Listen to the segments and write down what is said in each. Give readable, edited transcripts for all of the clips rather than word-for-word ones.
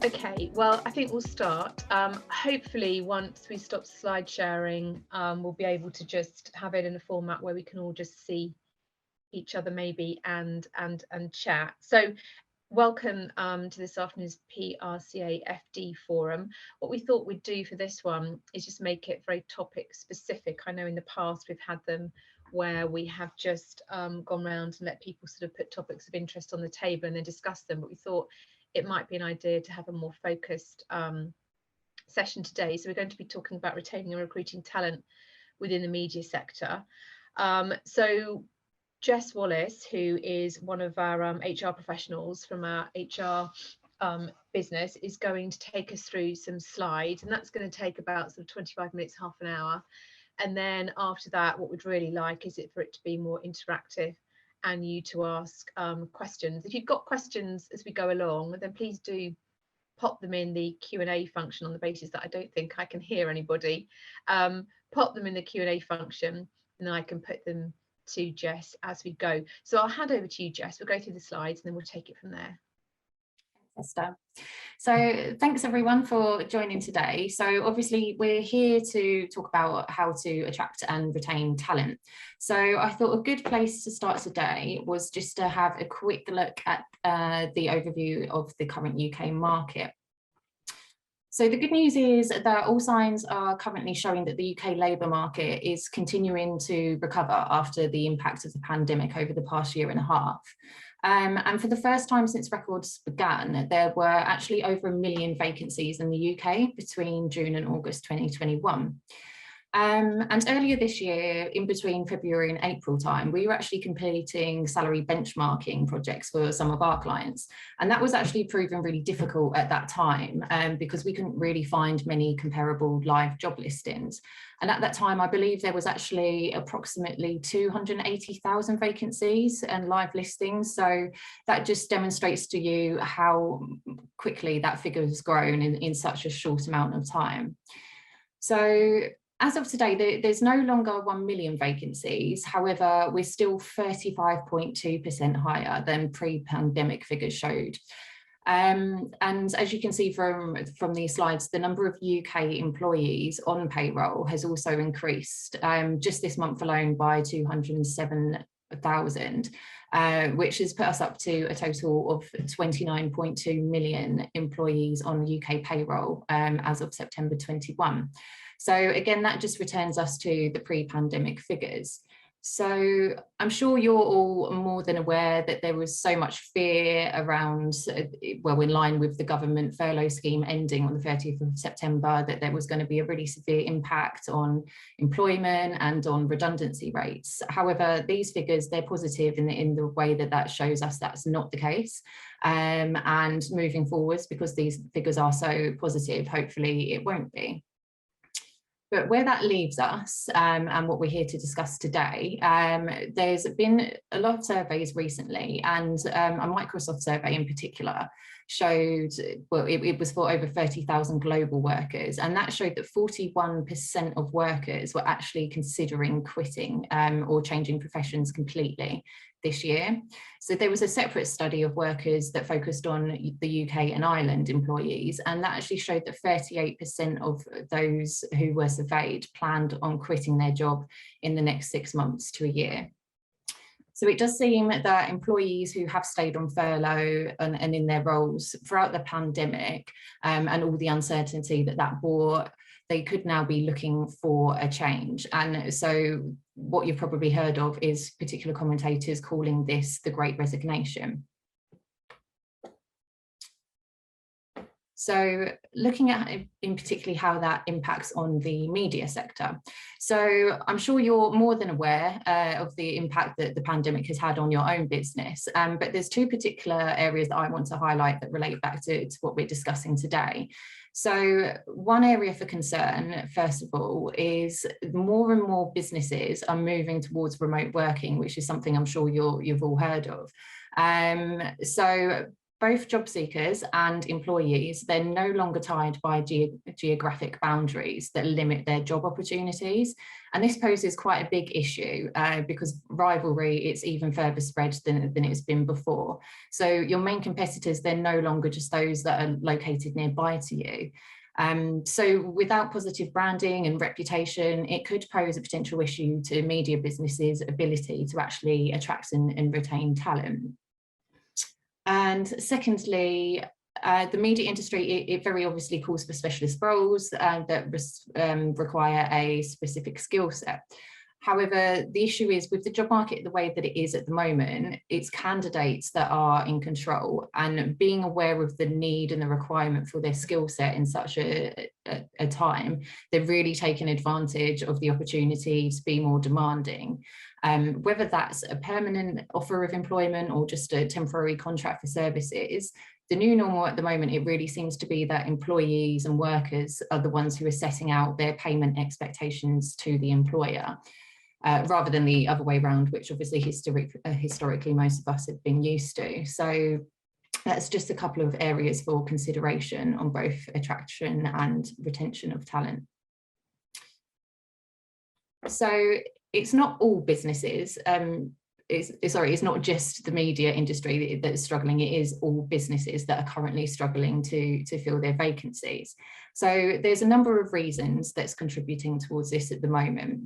Okay, well, I think we'll start. Hopefully, once we stop slide sharing, we'll be able to just have it in a format where we can all just see each other maybe and chat. So welcome to this afternoon's PRCA FD Forum. What we thought we'd do for this one is just make it very topic specific. I know in the past we've had them where we have just gone around and let people sort of put topics of interest on the table and then discuss them, but we thought it might be an idea to have a more focused session today. So we're going to be talking about retaining and recruiting talent within the media sector. So Jess Wallace, who is one of our HR professionals from our HR business, is going to take us through some slides, and that's going to take about sort of 25 minutes, half an hour. And then after that, what we'd really like is for it to be more interactive and you to ask questions. If you've got questions as we go along, then please do pop them in the Q&A function, on the basis that I don't think I can hear anybody. Pop them in the Q&A function and then I can put them to Jess as we go. So I'll hand over to you, Jess. We'll go through the slides and then we'll take it from there. Esther. So thanks everyone for joining today. So obviously we're here to talk about how to attract and retain talent. So I thought a good place to start today was just to have a quick look at the overview of the current UK market. So the good news is that all signs are currently showing that the UK labour market is continuing to recover after the impact of the pandemic over the past year and a half. And for the first time since records began, there were actually over 1 million vacancies in the UK between June and August 2021. And earlier this year, in between February and April time, we were actually completing salary benchmarking projects for some of our clients. And that was actually proven really difficult at that time because we couldn't really find many comparable live job listings. And at that time, I believe there was actually approximately 280,000 vacancies and live listings. So that just demonstrates to you how quickly that figure has grown in such a short amount of time. So as of today, there's no longer 1 million vacancies. However, we're still 35.2% higher than pre-pandemic figures showed. And as you can see from these slides, the number of UK employees on payroll has also increased just this month alone by 207,000, which has put us up to a total of 29.2 million employees on UK payroll as of September 21. So again, that just returns us to the pre-pandemic figures. So I'm sure you're all more than aware that there was so much fear around, well, in line with the government furlough scheme ending on the 30th of September, that there was going to be a really severe impact on employment and on redundancy rates. However, these figures, they're positive in the way that shows us that's not the case. And moving forwards, because these figures are so positive, hopefully it won't be. But where that leaves us and what we're here to discuss today, there's been a lot of surveys recently, and a Microsoft survey in particular showed, well, it was for over 30,000 global workers, and that showed that 41% of workers were actually considering quitting or changing professions completely this year. So there was a separate study of workers that focused on the UK and Ireland employees, and that actually showed that 38% of those who were surveyed planned on quitting their job in the next 6 months to a year. So it does seem that employees who have stayed on furlough and in their roles throughout the pandemic and all the uncertainty that brought, they could now be looking for a change. And so what you've probably heard of is particular commentators calling this the Great Resignation. So looking at in particularly how that impacts on the media sector. So I'm sure you're more than aware of the impact that the pandemic has had on your own business, but there's two particular areas that I want to highlight that relate back to what we're discussing today. So one area for concern, first of all, is more and more businesses are moving towards remote working, which is something I'm sure you've all heard of. So both job seekers and employees, they're no longer tied by geographic boundaries that limit their job opportunities. And this poses quite a big issue because rivalry, it's even further spread than it's been before. So your main competitors, they're no longer just those that are located nearby to you. So without positive branding and reputation, it could pose a potential issue to media businesses' ability to actually attract and retain talent. And secondly, the media industry, it very obviously calls for specialist roles that require a specific skill set. However, the issue is with the job market the way that it is at the moment, it's candidates that are in control, and being aware of the need and the requirement for their skill set in such a time, they're really taking advantage of the opportunity to be more demanding. Whether that's a permanent offer of employment or just a temporary contract for services, the new normal at the moment, it really seems to be that employees and workers are the ones who are setting out their payment expectations to the employer. Rather than the other way around, which obviously historically most of us have been used to. So that's just a couple of areas for consideration on both attraction and retention of talent. So it's not all businesses, it's not just the media industry that is struggling, it is all businesses that are currently struggling to fill their vacancies. So there's a number of reasons that's contributing towards this at the moment.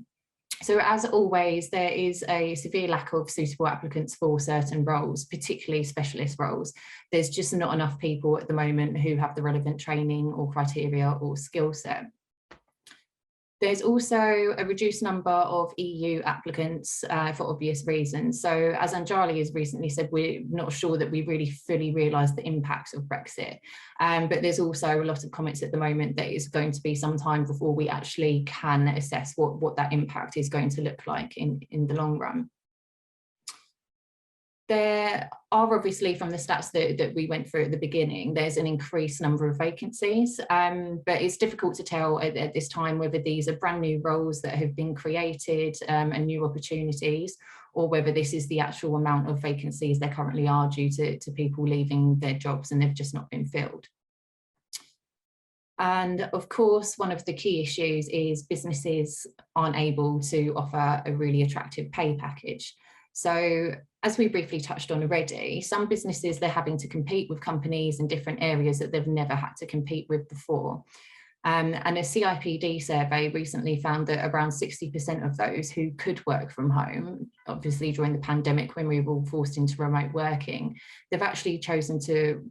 So as always, there is a severe lack of suitable applicants for certain roles, particularly specialist roles. There's just not enough people at the moment who have the relevant training or criteria or skill set. There's also a reduced number of EU applicants for obvious reasons. So as Anjali has recently said, we're not sure that we really fully realise the impacts of Brexit. But there's also a lot of comments at the moment that it's going to be some time before we actually can assess what that impact is going to look like in the long run. There are obviously, from the stats that we went through at the beginning, there's an increased number of vacancies, but it's difficult to tell at this time whether these are brand new roles that have been created and new opportunities, or whether this is the actual amount of vacancies there currently are due to people leaving their jobs and they've just not been filled. And of course, one of the key issues is businesses aren't able to offer a really attractive pay package. So as we briefly touched on already, some businesses, they're having to compete with companies in different areas that they've never had to compete with before. And a CIPD survey recently found that around 60% of those who could work from home, obviously during the pandemic when we were all forced into remote working, they've actually chosen to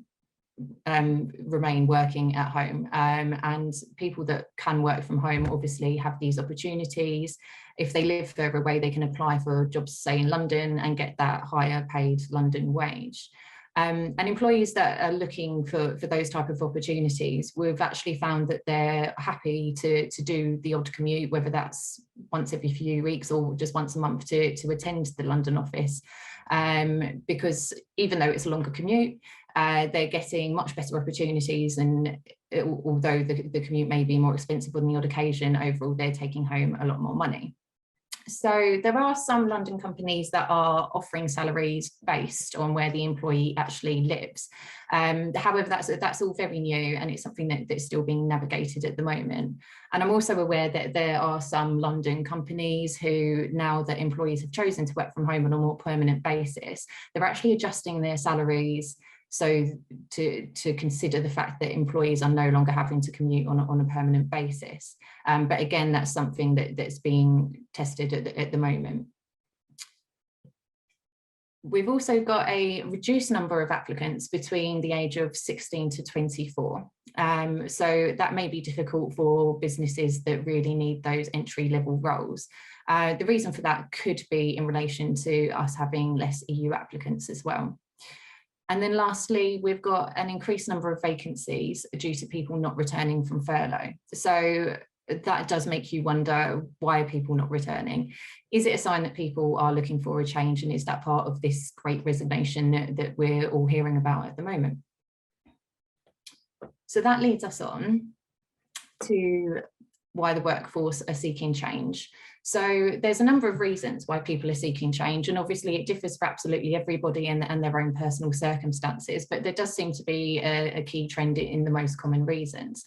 remain working at home, and people that can work from home obviously have these opportunities. If they live further away, they can apply for jobs, say in London, and get that higher paid London wage. And employees that are looking for those type of opportunities, we've actually found that they're happy to do the odd commute, whether that's once every few weeks or just once a month to attend the London office, because even though it's a longer commute, they're getting much better opportunities, and although the commute may be more expensive on the odd occasion, overall they're taking home a lot more money. So there are some London companies that are offering salaries based on where the employee actually lives. However, that's all very new, and it's something that's still being navigated at the moment. And I'm also aware that there are some London companies who, now that employees have chosen to work from home on a more permanent basis, they're actually adjusting their salaries so to consider the fact that employees are no longer having to commute on a permanent basis. But again, that's something that's being tested at the moment. We've also got a reduced number of applicants between the age of 16 to 24. So that may be difficult for businesses that really need those entry-level roles. The reason for that could be in relation to us having less EU applicants as well. And then lastly, we've got an increased number of vacancies due to people not returning from furlough. So that does make you wonder, why are people not returning? Is it a sign that people are looking for a change, and is that part of this great resignation that we're all hearing about at the moment? So that leads us on to why the workforce are seeking change. So there's a number of reasons why people are seeking change, and obviously it differs for absolutely everybody and their own personal circumstances, but there does seem to be a key trend in the most common reasons.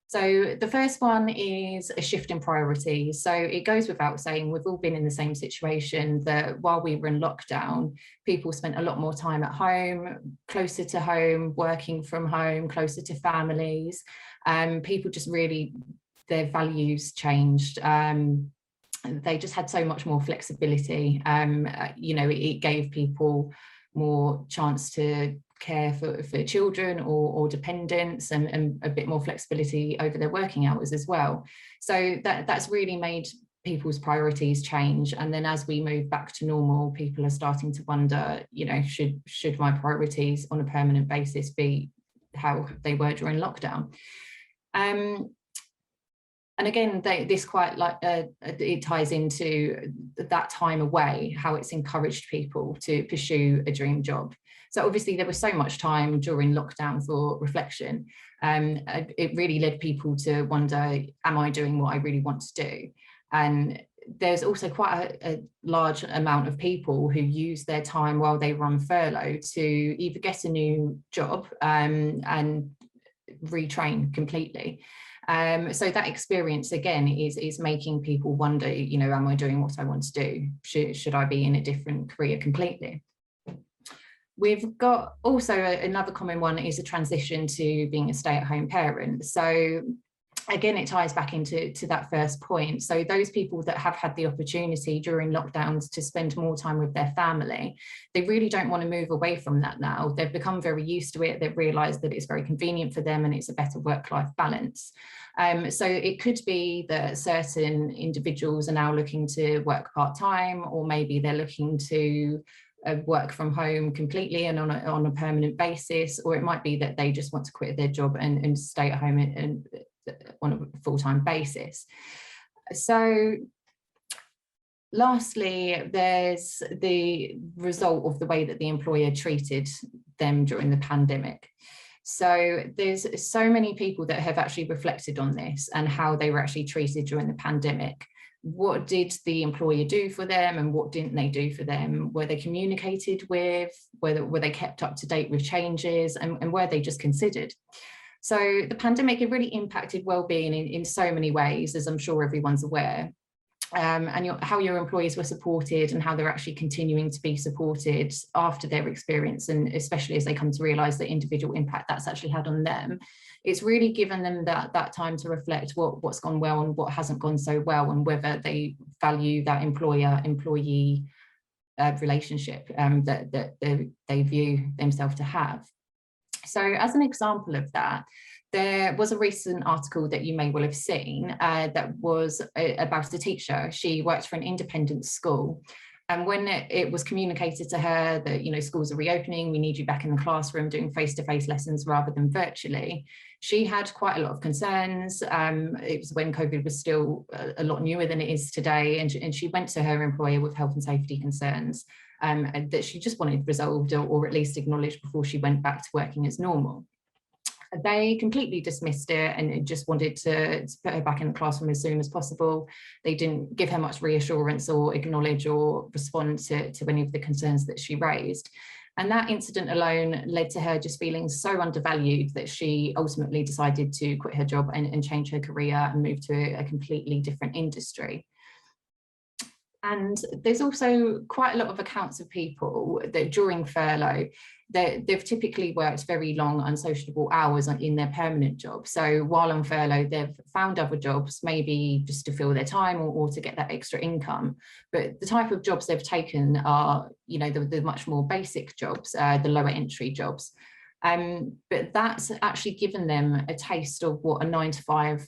So the first one is a shift in priorities. So it goes without saying, we've all been in the same situation, that while we were in lockdown, people spent a lot more time at home, closer to home, working from home, closer to families. People just really, their values changed. They just had so much more flexibility. It gave people more chance to care for children or dependents, and a bit more flexibility over their working hours as well. So that's really made people's priorities change. And then as we move back to normal, people are starting to wonder, should my priorities on a permanent basis be how they were during lockdown? And again, this quite it ties into that time away, how it's encouraged people to pursue a dream job. So obviously there was so much time during lockdown for reflection. It really led people to wonder, am I doing what I really want to do? And there's also quite a large amount of people who use their time while they were on furlough to either get a new job and retrain completely. So that experience again is making people wonder, am I doing what I want to do? Should I be in a different career completely? We've got also another common one is a transition to being a stay-at-home parent. So again, it ties back into that first point. So those people that have had the opportunity during lockdowns to spend more time with their family, they really don't want to move away from that now. They've become very used to it. They've realised that it's very convenient for them and it's a better work-life balance. So it could be that certain individuals are now looking to work part-time, or maybe they're looking to work from home completely and on a permanent basis, or it might be that they just want to quit their job and stay at home and on a full-time basis. So lastly, there's the result of the way that the employer treated them during the pandemic. So there's so many people that have actually reflected on this and how they were actually treated during the pandemic. What did the employer do for them and what didn't they do for them? Were they communicated with? Were they kept up to date with changes, and were they just considered? So the pandemic, it really impacted well-being in so many ways, as I'm sure everyone's aware. And how your employees were supported and how they're actually continuing to be supported after their experience, and especially as they come to realise the individual impact that's actually had on them. It's really given them that time to reflect what's gone well and what hasn't gone so well, and whether they value that employer-employee relationship that they view themselves to have. So as an example of that, there was a recent article that you may well have seen that was about a teacher. She worked for an independent school. And when it was communicated to her that, schools are reopening, we need you back in the classroom doing face-to-face lessons rather than virtually, she had quite a lot of concerns. It was when COVID was still a lot newer than it is today. And she went to her employer with health and safety concerns that she just wanted resolved or at least acknowledged before she went back to working as normal. They completely dismissed it and just wanted to put her back in the classroom as soon as possible. They didn't give her much reassurance or acknowledge or respond to any of the concerns that she raised. And that incident alone led to her just feeling so undervalued that she ultimately decided to quit her job and change her career and move to a completely different industry. And there's also quite a lot of accounts of people that during furlough, they've typically worked very long unsociable hours in their permanent job. So while on furlough, they've found other jobs, maybe just to fill their time or to get that extra income. But the type of jobs they've taken are, the much more basic jobs, the lower entry jobs. But that's actually given them a taste of what a 9-to-5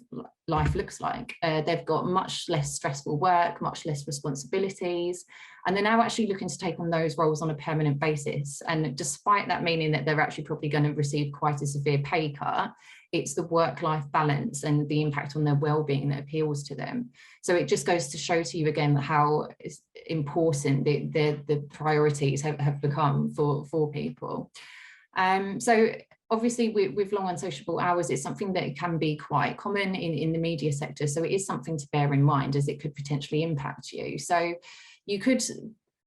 life looks like. They've got much less stressful work, much less responsibilities, and they're now actually looking to take on those roles on a permanent basis. And despite that meaning that they're actually probably going to receive quite a severe pay cut, it's the work-life balance and the impact on their well-being that appeals to them. So it just goes to show to you again how important the priorities have become for people. So Obviously, with long unsociable hours, it's something that can be quite common in the media sector. So it is something to bear in mind, as it could potentially impact you. So you could,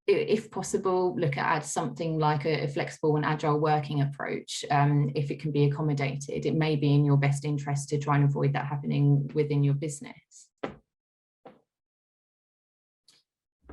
if possible, look at something like a flexible and agile working approach. If it can be accommodated, it may be in your best interest to try and avoid that happening within your business.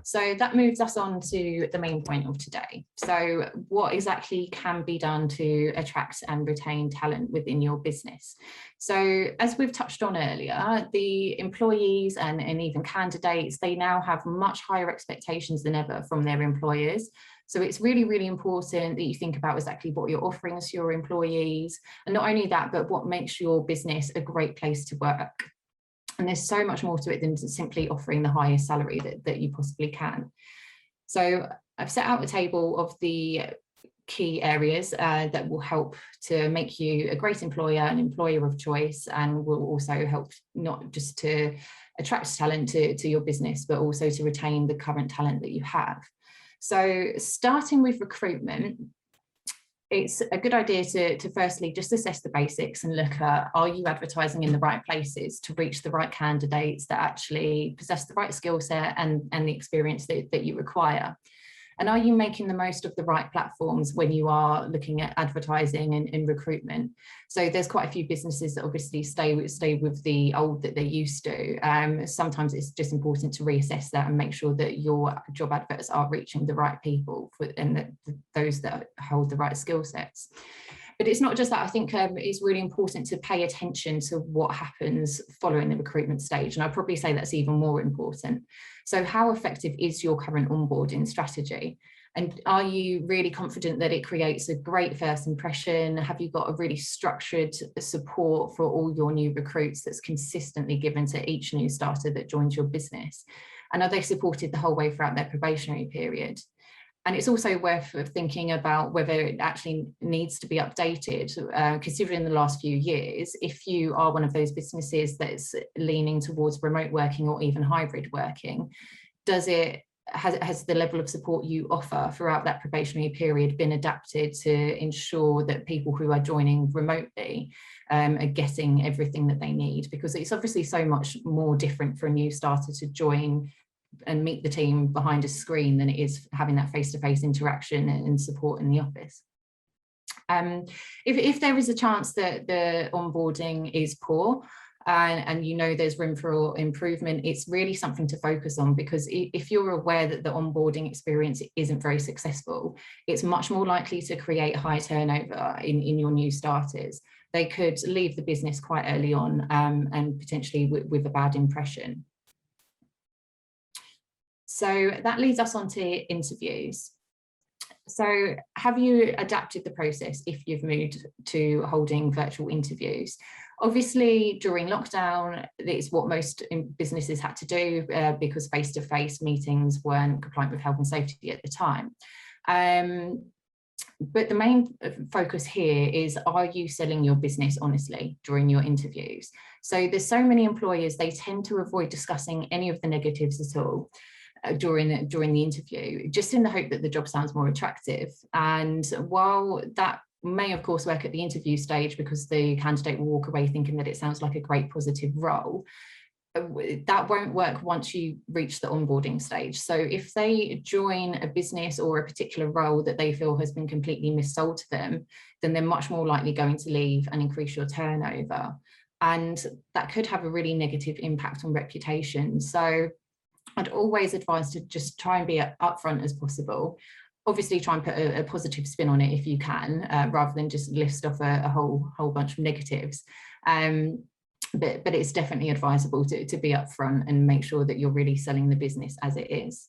So that moves us on to the main point of today. So what exactly can be done to attract and retain talent within your business? So as we've touched on earlier, the employees and even candidates, they now have much higher expectations than ever from their employers. So it's really, really important that you think about exactly what you're offering to your employees. And not only that, but what makes your business a great place to work. And there's so much more to it than simply offering the highest salary that you possibly can. So I've set out a table of the key areas that will help to make you a great employer, an employer of choice, and will also help not just to attract talent to your business, but also to retain the current talent that you have. So starting with recruitment, it's a good idea to firstly just assess the basics and look at, are you advertising in the right places to reach the right candidates that actually possess the right skill set and the experience that you require? And are you making the most of the right platforms when you are looking at advertising and recruitment? So there's quite a few businesses that obviously stay with the old that they're used to. Sometimes it's just important to reassess that and make sure that your job adverts are reaching the right people and those that hold the right skill sets. But it's not just that. I think it's really important to pay attention to what happens following the recruitment stage. And I'd probably say that's even more important. So how effective is your current onboarding strategy? And are you really confident that it creates a great first impression? Have you got a really structured support for all your new recruits that's consistently given to each new starter that joins your business? And are they supported the whole way throughout their probationary period? And it's also worth thinking about whether it actually needs to be updated, considering the last few years. If you are one of those businesses that's leaning towards remote working or even hybrid working, has the level of support you offer throughout that probationary period been adapted to ensure that people who are joining remotely are getting everything that they need? Because it's obviously so much more different for a new starter to join and meet the team behind a screen than it is having that face-to-face interaction and support in the office. If there is a chance that the onboarding is poor and you know there's room for improvement, it's really something to focus on, because if you're aware that the onboarding experience isn't very successful, it's much more likely to create high turnover in your new starters. They could leave the business quite early on and potentially with a bad impression. So that leads us on to interviews. So have you adapted the process if you've moved to holding virtual interviews? Obviously, during lockdown, it's what most businesses had to do because face-to-face meetings weren't compliant with health and safety at the time. But the main focus here is, are you selling your business honestly during your interviews? So there's so many employers, they tend to avoid discussing any of the negatives at all during the interview, just in the hope that the job sounds more attractive. And while that may of course work at the interview stage, because the candidate will walk away thinking that it sounds like a great positive role, that won't work once you reach the onboarding stage. So if they join a business or a particular role that they feel has been completely missold to them, then they're much more likely going to leave and increase your turnover. And that could have a really negative impact on reputation. So I'd always advise to just try and be upfront as possible. Obviously, try and put a positive spin on it if you can, rather than just list off a whole bunch of negatives. But it's definitely advisable to be upfront and make sure that you're really selling the business as it is.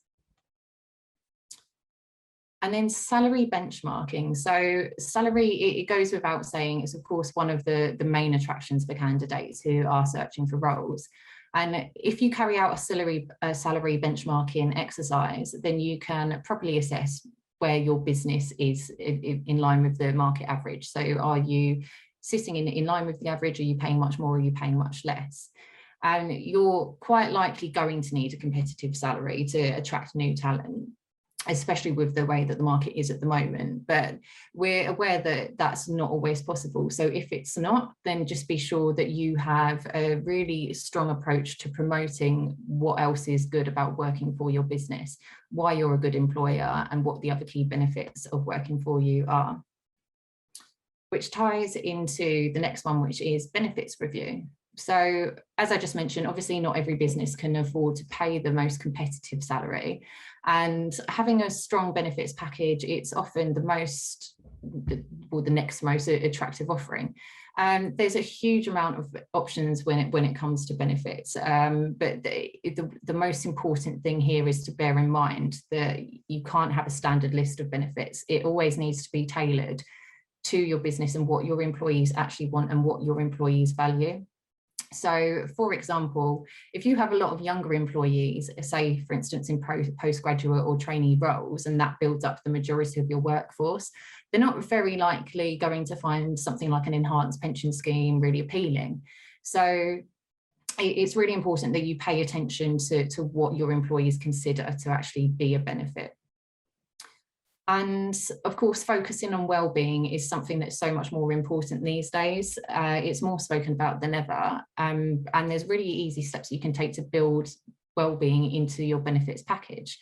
And then salary benchmarking. So salary, it goes without saying, it's of course one of the main attractions for candidates who are searching for roles. And if you carry out a salary benchmarking exercise, then you can properly assess where your business is in line with the market average. So are you sitting in line with the average? Are you paying much more? Or are you paying much less? And you're quite likely going to need a competitive salary to attract new talent. especially with the way that the market is at the moment. But we're aware that that's not always possible. So if it's not, then just be sure that you have a really strong approach to promoting what else is good about working for your business, why you're a good employer, and what the other key benefits of working for you are. Which ties into the next one, which is benefits review. So as I just mentioned, obviously not every business can afford to pay the most competitive salary, and having a strong benefits package, it's often the next most attractive offering. There's a huge amount of options when it comes to benefits, but the most important thing here is to bear in mind that you can't have a standard list of benefits. It always needs to be tailored to your business and what your employees actually want and what your employees value. So, for example, if you have a lot of younger employees, say, for instance, in postgraduate or trainee roles, and that builds up the majority of your workforce, they're not very likely going to find something like an enhanced pension scheme really appealing. So it's really important that you pay attention to what your employees consider to actually be a benefit. And of course, focusing on well-being is something that's so much more important these days. It's more spoken about than ever. And there's really easy steps you can take to build well-being into your benefits package.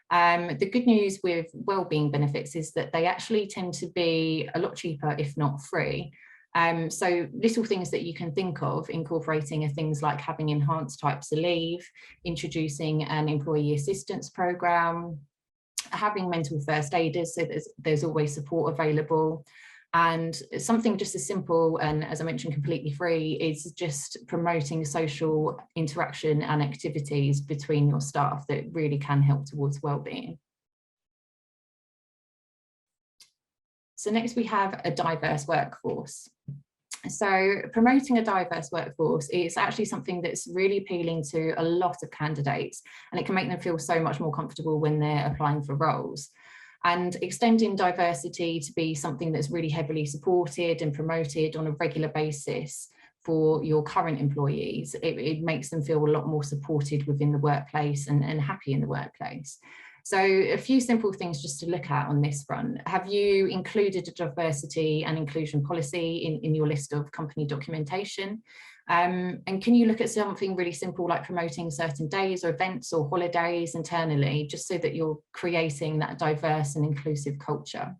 The good news with well-being benefits is that they actually tend to be a lot cheaper, if not free. So little things that you can think of incorporating are things like having enhanced types of leave, introducing an employee assistance program, having mental first aiders, so there's always support available. And something just as simple and, as I mentioned, completely free is just promoting social interaction and activities between your staff that really can help towards well-being. So next we have a diverse workforce. So promoting a diverse workforce is actually something that's really appealing to a lot of candidates, and it can make them feel so much more comfortable when they're applying for roles. And extending diversity to be something that's really heavily supported and promoted on a regular basis for your current employees, it makes them feel a lot more supported within the workplace and happy in the workplace. So a few simple things just to look at on this front. Have you included a diversity and inclusion policy in your list of company documentation? And can you look at something really simple like promoting certain days or events or holidays internally, just so that you're creating that diverse and inclusive culture?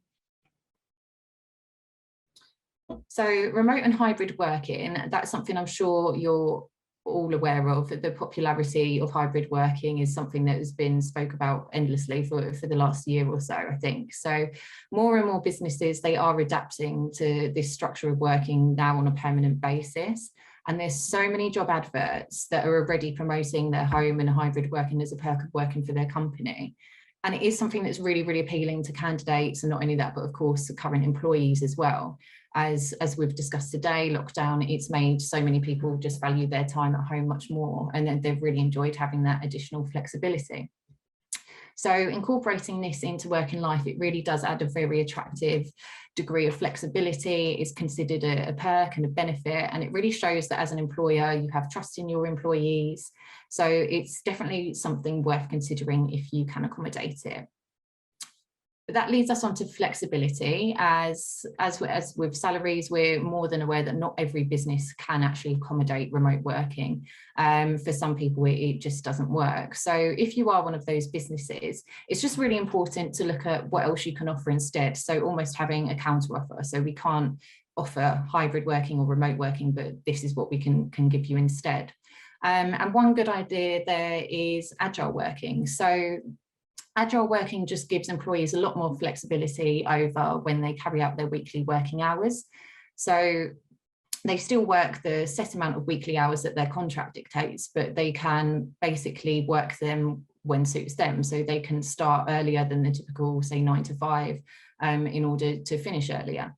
So remote and hybrid working, that's something I'm sure you're all aware of. The popularity of hybrid working is something that has been spoke about endlessly for the last year or so, I think. So more and more businesses, they are adapting to this structure of working now on a permanent basis. And there's so many job adverts that are already promoting their home and hybrid working as a perk of working for their company. And it is something that's really, really appealing to candidates, and not only that, but of course, current employees as well. As we've discussed today, lockdown, it's made so many people just value their time at home much more, and they've really enjoyed having that additional flexibility. So incorporating this into working life, it really does add a very attractive degree of flexibility. It's considered a perk and a benefit, and it really shows that as an employer, you have trust in your employees. So it's definitely something worth considering if you can accommodate it. But that leads us on to flexibility. As with salaries, we're more than aware that not every business can actually accommodate remote working. For some people, it just doesn't work. So if you are one of those businesses, it's just really important to look at what else you can offer instead. So almost having a counter offer. So we can't offer hybrid working or remote working, but this is what we can give you instead. And one good idea there is agile working. So agile working just gives employees a lot more flexibility over when they carry out their weekly working hours. So they still work the set amount of weekly hours that their contract dictates, but they can basically work them when suits them. So they can start earlier than the typical, say, 9 to 5 in order to finish earlier.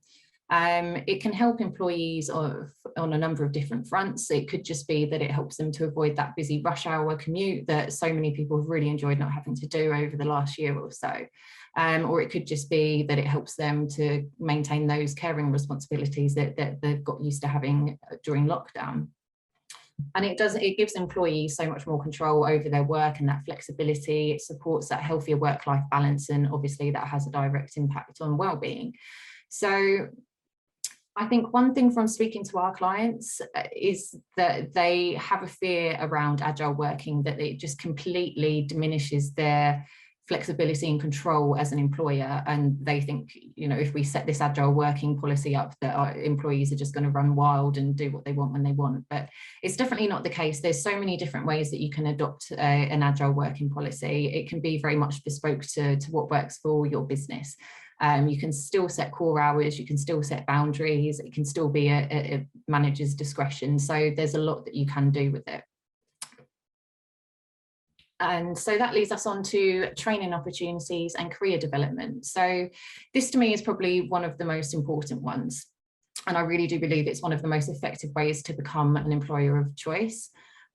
It can help employees on a number of different fronts. It could just be that it helps them to avoid that busy rush hour commute that so many people have really enjoyed not having to do over the last year or so. Or it could just be that it helps them to maintain those caring responsibilities that they've got used to having during lockdown. And it gives employees so much more control over their work and that flexibility. It supports that healthier work-life balance, and obviously that has a direct impact on well-being. So I think one thing from speaking to our clients is that they have a fear around agile working, that it just completely diminishes their flexibility and control as an employer. And they think, you know, if we set this agile working policy up, that our employees are just going to run wild and do what they want when they want. But it's definitely not the case. There's so many different ways that you can adopt an agile working policy. It can be very much bespoke to what works for your business. You can still set core hours, you can still set boundaries, it can still be a manager's discretion. So there's a lot that you can do with it. And so that leads us on to training opportunities and career development. So this to me is probably one of the most important ones. And I really do believe it's one of the most effective ways to become an employer of choice.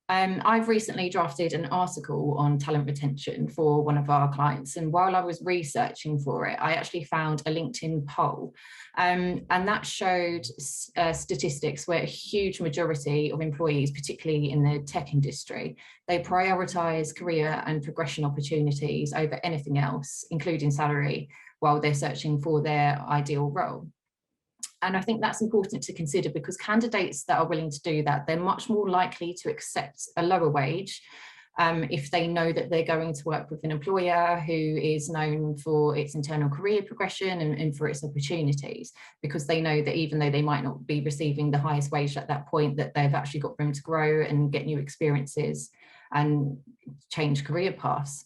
I've recently drafted an article on talent retention for one of our clients, and while I was researching for it, I actually found a LinkedIn poll, and that showed statistics where a huge majority of employees, particularly in the tech industry, they prioritise career and progression opportunities over anything else, including salary, while they're searching for their ideal role. And I think that's important to consider, because candidates that are willing to do that, they're much more likely to accept a lower wage if they know that they're going to work with an employer who is known for its internal career progression and for its opportunities, because they know that even though they might not be receiving the highest wage at that point, that they've actually got room to grow and get new experiences and change career paths.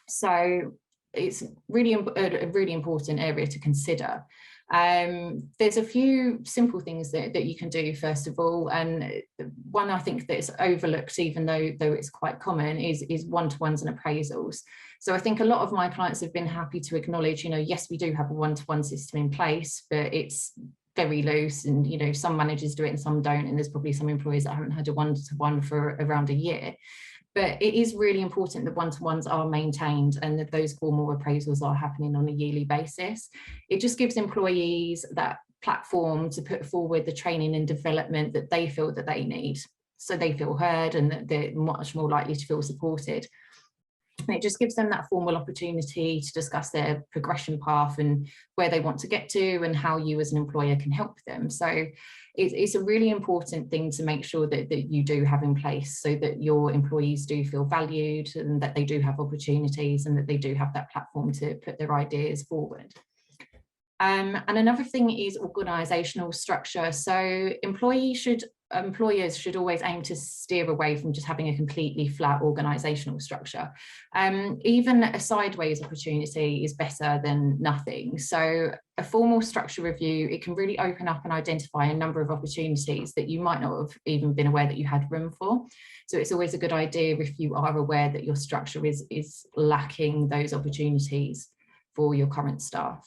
So it's really a really important area to consider. There's a few simple things that you can do, first of all, and one I think that's overlooked, even though it's quite common, is one-to-ones and appraisals. So I think a lot of my clients have been happy to acknowledge, you know, yes, we do have a one-to-one system in place, but it's very loose, and, you know, some managers do it and some don't, and there's probably some employees that haven't had a one-to-one for around a year. But it is really important that one-to-ones are maintained and that those formal appraisals are happening on a yearly basis. It just gives employees that platform to put forward the training and development that they feel that they need, so they feel heard and that they're much more likely to feel supported. And it just gives them that formal opportunity to discuss their progression path and where they want to get to and how you as an employer can help them. So it's a really important thing to make sure that you do have in place, so that your employees do feel valued and that they do have opportunities and that they do have that platform to put their ideas forward. And another thing is organisational structure. So employers should always aim to steer away from just having a completely flat organisational structure. Even a sideways opportunity is better than nothing. So a formal structure review, it can really open up and identify a number of opportunities that you might not have even been aware that you had room for. So it's always a good idea, if you are aware that your structure is lacking those opportunities for your current staff.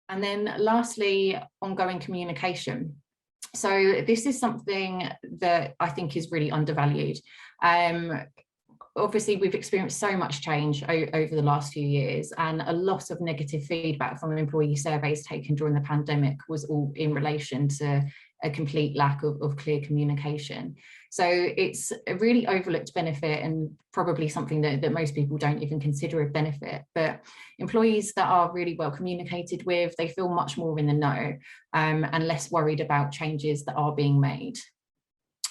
And then lastly, ongoing communication. So this is something that I think is really undervalued. Obviously, we've experienced so much change over the last few years, and a lot of negative feedback from employee surveys taken during the pandemic was all in relation to a complete lack of clear communication. So it's a really overlooked benefit, and probably something that most people don't even consider a benefit. But employees that are really well communicated with, they feel much more in the know and less worried about changes that are being made.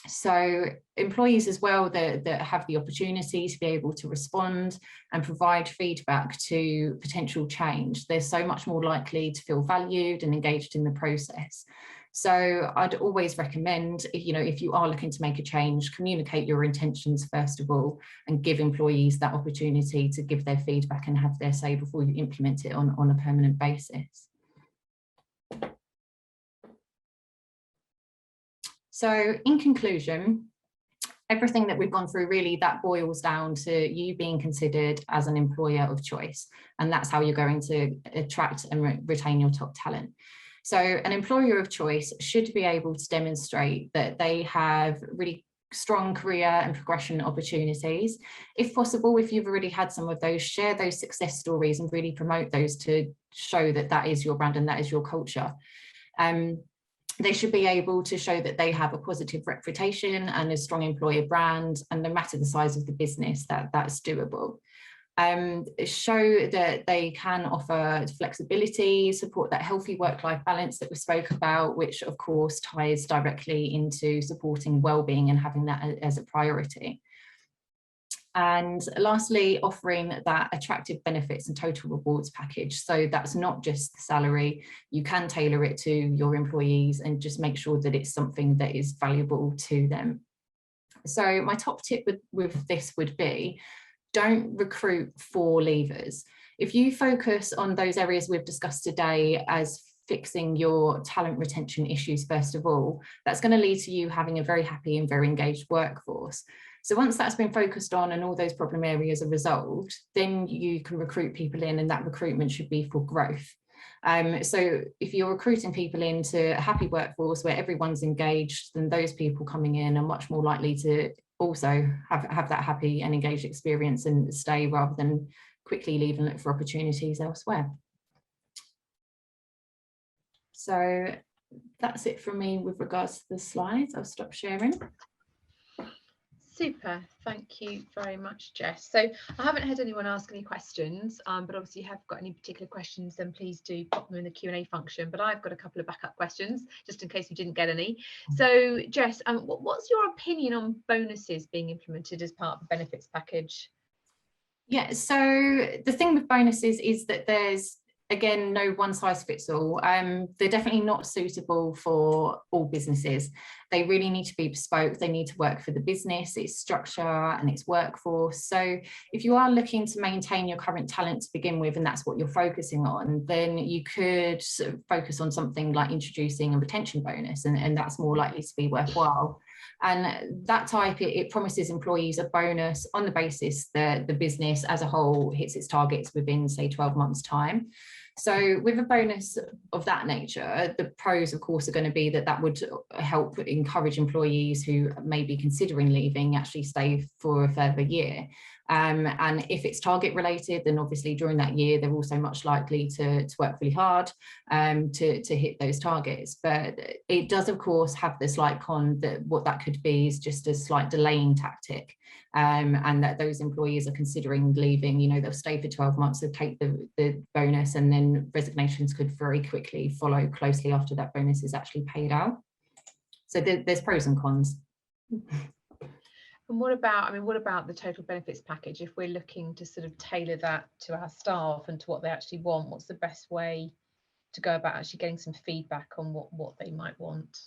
So employees as well that have the opportunity to be able to respond and provide feedback to potential change, they're so much more likely to feel valued and engaged in the process. So I'd always recommend, you know, if you are looking to make a change, communicate your intentions first of all, and give employees that opportunity to give their feedback and have their say before you implement it on a permanent basis. So in conclusion, everything that we've gone through, really that boils down to you being considered as an employer of choice, and that's how you're going to attract and retain your top talent. So an employer of choice should be able to demonstrate that they have really strong career and progression opportunities. If possible, if you've already had some of those, share those success stories and really promote those to show that that is your brand and that is your culture. They should be able to show that they have a positive reputation and a strong employer brand, and no matter the size of the business, that's doable. Show that they can offer flexibility, support that healthy work-life balance that we spoke about, which of course ties directly into supporting well-being and having that as a priority. And lastly, offering that attractive benefits and total rewards package. So that's not just the salary, you can tailor it to your employees and just make sure that it's something that is valuable to them. So my top tip with this would be, don't recruit for leavers. If you focus on those areas we've discussed today as fixing your talent retention issues, first of all, that's going to lead to you having a very happy and very engaged workforce. So once that's been focused on and all those problem areas are resolved, then you can recruit people in, and that recruitment should be for growth. So if you're recruiting people into a happy workforce where everyone's engaged, then those people coming in are much more likely to also have that happy and engaged experience and stay, rather than quickly leave and look for opportunities elsewhere. So that's it from me with regards to the slides. I'll stop sharing. Super, thank you very much, Jess. So I haven't had anyone ask any questions, but obviously if you have got any particular questions, then please do pop them in the Q&A function. But I've got a couple of backup questions, just in case we didn't get any. So Jess, what's your opinion on bonuses being implemented as part of the benefits package? Yeah, so the thing with bonuses is that there's, again, no one size fits all. They're definitely not suitable for all businesses. They really need to be bespoke. They need to work for the business, its structure and its workforce. So if you are looking to maintain your current talent to begin with, and that's what you're focusing on, then you could sort of focus on something like introducing a retention bonus, and that's more likely to be worthwhile. And that type, it promises employees a bonus on the basis that the business as a whole hits its targets within, say, 12 months' time. So with a bonus of that nature, the pros, of course, are going to be that would help encourage employees who may be considering leaving actually stay for a further year. And if it's target related, then obviously during that year, they're also much likely to work really hard to hit those targets. But it does, of course, have the slight con that what that could be is just a slight delaying tactic. And that those employees are considering leaving, you know, they'll stay for 12 months, they'll take the bonus, and then resignations could very quickly follow closely after that bonus is actually paid out. So there's pros and cons. And what about the total benefits package? If we're looking to sort of tailor that to our staff and to what they actually want, what's the best way to go about actually getting some feedback on what they might want?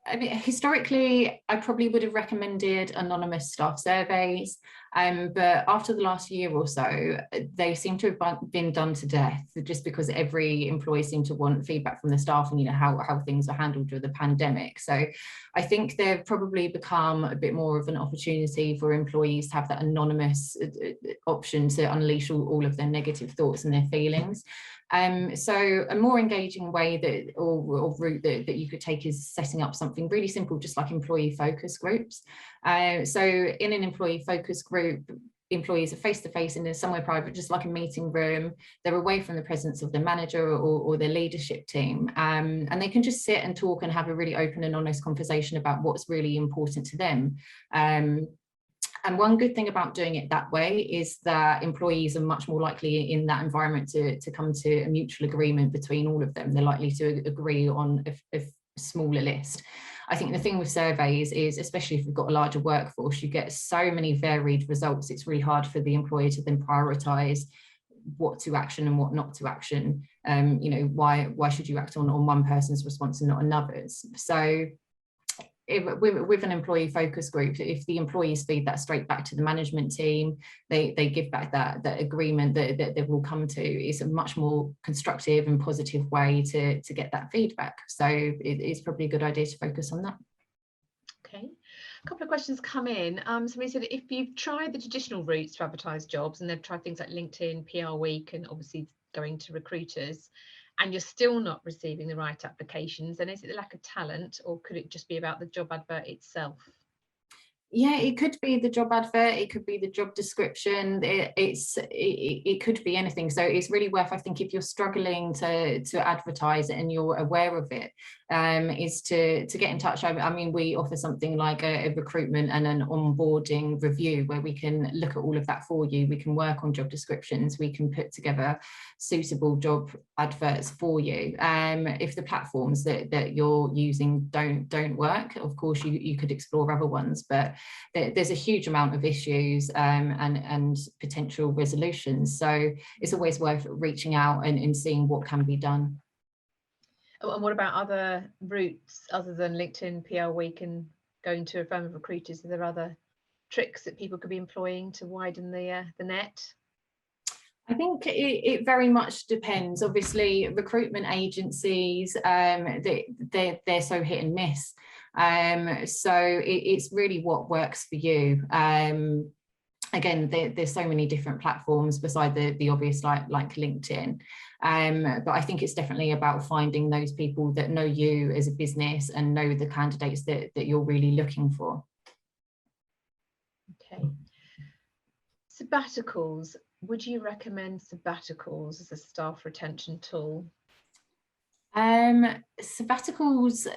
I mean, historically, I probably would have recommended anonymous staff surveys, but after the last year or so, they seem to have been done to death, just because every employee seemed to want feedback from the staff and, you know, how things are handled during the pandemic. So I think they've probably become a bit more of an opportunity for employees to have that anonymous option to unleash all of their negative thoughts and their feelings. So a more engaging way that or route that you could take is setting up something really simple, just like employee focus groups. So in an employee focus group, employees are face-to-face in somewhere private, just like a meeting room. They're away from the presence of the manager or their leadership team, and they can just sit and talk and have a really open and honest conversation about what's really important to them. And one good thing about doing it that way is that employees are much more likely in that environment to come to a mutual agreement between all of them. They're likely to agree on a smaller list. I think the thing with surveys is, especially if you've got a larger workforce, you get so many varied results. It's really hard for the employer to then prioritise what to action and what not to action. You know, why should you act on one person's response and not another's? So with an employee focus group, if the employees feed that straight back to the management team, they give back that agreement that they will come to, is a much more constructive and positive way to get that feedback. So it's probably a good idea to focus on that. Okay, a couple of questions come in. Somebody said, if you've tried the traditional routes to advertise jobs and they've tried things like LinkedIn, PR Week, and obviously going to recruiters, and you're still not receiving the right applications, then is it the lack of talent, or could it just be about the job advert itself? Yeah, it could be the job advert, it could be the job description, it could be anything. So it's really worth, I think, if you're struggling to advertise it and you're aware of it, is to get in touch. I mean, we offer something like a recruitment and an onboarding review where we can look at all of that for you. We can work on job descriptions, we can put together suitable job adverts for you. If the platforms that you're using don't work, of course you could explore other ones, but there's a huge amount of issues and potential resolutions. So it's always worth reaching out and seeing what can be done. Oh, and what about other routes other than LinkedIn, PR Week, and going to a firm of recruiters? Are there other tricks that people could be employing to widen the net? I think it very much depends. Obviously, recruitment agencies, they're so hit and miss. So it's really what works for you. Again, there's so many different platforms beside the obvious like LinkedIn. But I think it's definitely about finding those people that know you as a business and know the candidates that you're really looking for. Okay. Sabbaticals. Would you recommend sabbaticals as a staff retention tool? Sabbaticals,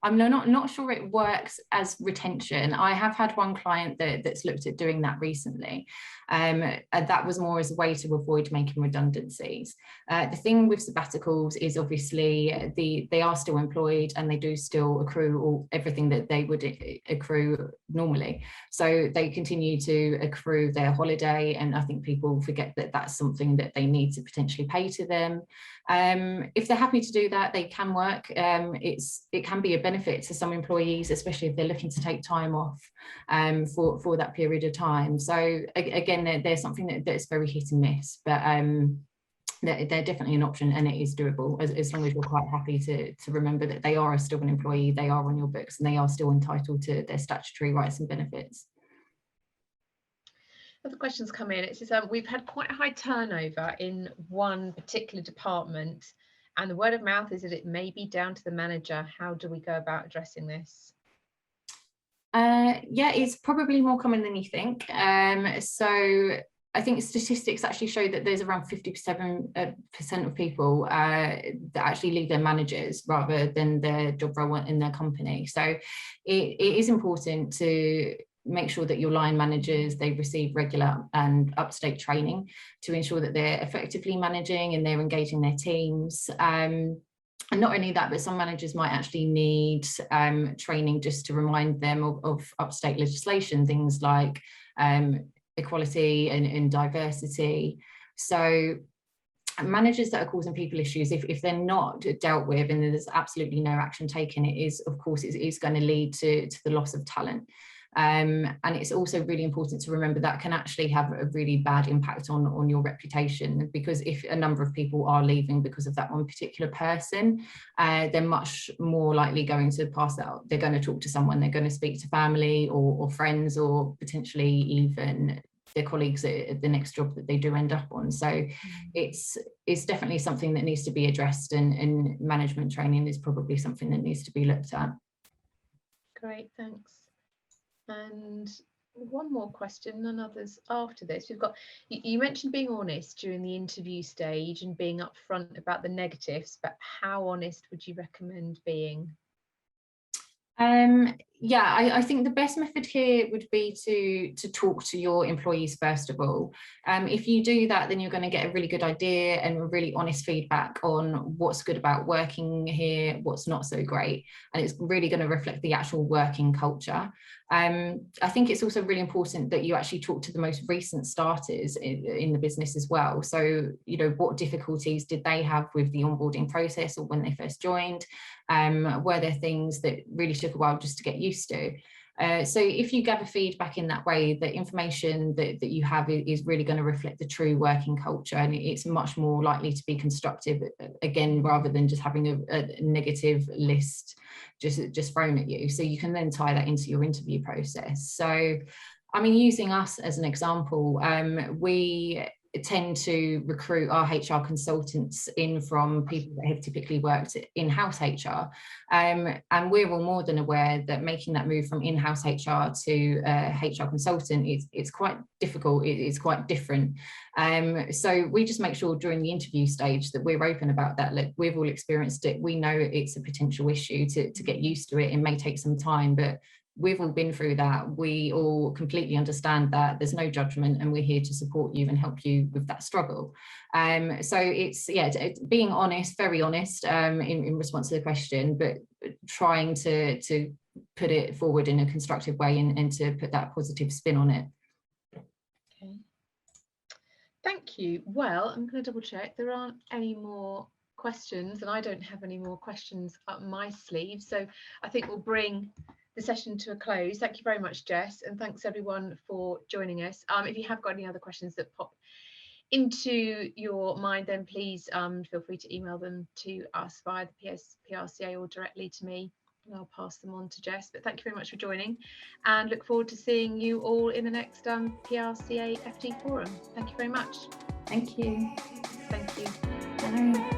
I'm not sure it works as retention. I have had one client that's looked at doing that recently. And that was more as a way to avoid making redundancies. The thing with sabbaticals is obviously they are still employed and they do still accrue everything that they would accrue normally. So they continue to accrue their holiday, and I think people forget that that's something that they need to potentially pay to them. If they're happy to do that, they can work. It can be a benefit to some employees, especially if they're looking to take time off for that period of time. So again, there's something that's very hit and miss, but they're definitely an option, and it is doable as long as you're quite happy to remember that they are still an employee, they are on your books, and they are still entitled to their statutory rights and benefits. Other questions come in. It says we've had quite a high turnover in one particular department, and the word of mouth is that it may be down to the manager. How do we go about addressing this? Yeah, it's probably more common than you think. So I think statistics actually show that there's around 57% of people that actually leave their managers rather than their job role in their company. So it is important to make sure that your line managers, they receive regular and up-to-date training to ensure that they're effectively managing and they're engaging their teams. And not only that, but some managers might actually need training just to remind them of up-to-date legislation, things like equality and diversity. So managers that are causing people issues, if they're not dealt with and there's absolutely no action taken, it is, of course, it is going to lead to the loss of talent. And it's also really important to remember that can actually have a really bad impact on your reputation, because if a number of people are leaving because of that one particular person, they're much more likely going to pass that out. They're going to talk to someone, they're going to speak to family or friends, or potentially even their colleagues at the next job that they do end up on. So it's definitely something that needs to be addressed, and management training is probably something that needs to be looked at. Great, thanks. And one more question, and others after this. We've got, you mentioned being honest during the interview stage and being upfront about the negatives, but how honest would you recommend being? Yeah, I think the best method here would be to talk to your employees first of all. If you do that, then you're going to get a really good idea and really honest feedback on what's good about working here, what's not so great, and it's really going to reflect the actual working culture. I think it's also really important that you actually talk to the most recent starters in the business as well. So, you know, what difficulties did they have with the onboarding process or when they first joined? Were there things that really took a while just to get used to? So if you gather feedback in that way, the information that you have is really going to reflect the true working culture, and it's much more likely to be constructive, again, rather than just having a negative list just thrown at you. So you can then tie that into your interview process. So, I mean, using us as an example, we tend to recruit our HR consultants in from people that have typically worked in-house HR. And we're all more than aware that making that move from in-house HR to HR consultant, it's quite difficult, it's quite different. So we just make sure during the interview stage that we're open about that. Look, we've all experienced it. We know it's a potential issue to get used to it. It may take some time, but we've all been through that. We all completely understand that. There's no judgment, and we're here to support you and help you with that struggle. So it's being honest, very honest, in response to the question, but trying to put it forward in a constructive way and to put that positive spin on it. Okay. Thank you. Well, I'm going to double check. There aren't any more questions, and I don't have any more questions up my sleeve. So I think we'll bring the session to a close. Thank you very much, Jess, and thanks everyone for joining us. If you have got any other questions that pop into your mind, then please feel free to email them to us via the PRCA or directly to me, and I'll pass them on to Jess. But thank you very much for joining, and look forward to seeing you all in the next PRCA FD Forum. Thank you very much. Thank you. Thank you. Bye.